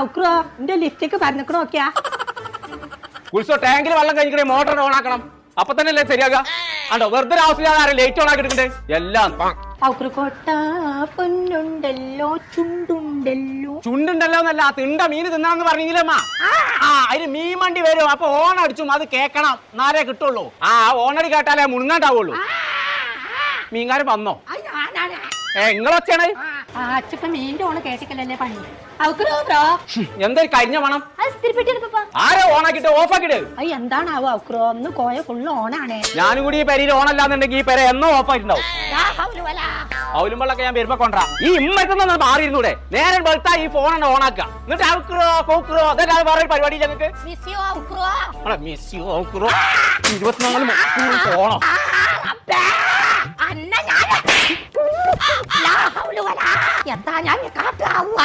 ഔക്രോ എന്റെ ലിഫ്റ്റിക്ക് പറഞ്ഞിക്കണ നോക്കിയാ ഉത്സവ ടാങ്കിൽ വെള്ളം കഴിഞ്ഞിട്ട് മോട്ടർ ഓൺ ആക്കണം. അപ്പൊ തന്നെ അല്ലേ ശരിയാക. ആണ്ടോ വെറുതെ ആവശ്യമില്ലാതെ ലേറ്റ് ഓൺ ആക്കിയിട്ടുണ്ട് എല്ലാം. ഔക്രക്കോട്ട പൊന്നുണ്ടല്ലോ ചുണ്ടുണ്ടല്ലോ. ചുണ്ടുണ്ടല്ലോ എന്നല്ല, തിണ്ട മീൻ തിന്നാന്ന് പറഞ്ഞില്ലമ്മ. അതിന് മീൻ വണ്ടി വരും. അപ്പൊ ഓൺ അടിച്ചും അത് കേക്കണം, എന്നാലേ കിട്ടുള്ളൂ. ഓണടി കേട്ടാലേ മുണങ്ങാണ്ടാവുള്ളൂ. മീൻകാരൻ വന്നോ? നിങ്ങളൊച്ചാണ് അച്ഛപ്പ മീൻ്റെ ഓണ് കേട്ടിക്കല്ലേ പണി. എന്തൊരു കരിഞ്ഞ വേണം. ആരോ ഓണാക്കിട്ട് ഓഫ് ആക്കിട്ട്. എന്താണാവോ ഔക്രോ ഒന്ന് കോയ ഫുള്ള് ഓണാണേ. ഞാനും കൂടി ഈ പെരയിൽ ഓണല്ലാന്നുണ്ടെങ്കിൽ ഈ പെര എന്നോ ഓഫ് ആയിട്ടുണ്ടാവും. അവലുമ്പോഴൊക്കെ ഞാൻ വരുമ്പോ കൊണ്ടാ. ഈ ഇമ്മക്കൊന്നും മാറിയിരുന്നൂടെ? നേരെ വെളുത്താ ഈ ഫോൺ ഓണാക്കുക. എന്നിട്ട് ഔക്രോ കോക്രോ അതൊക്കെ വേറെ പരിപാടി ഞങ്ങൾക്ക്. 24 മണിക്കൂർ പോണോ? എന്താ ഞാൻ കാട്ടാവുക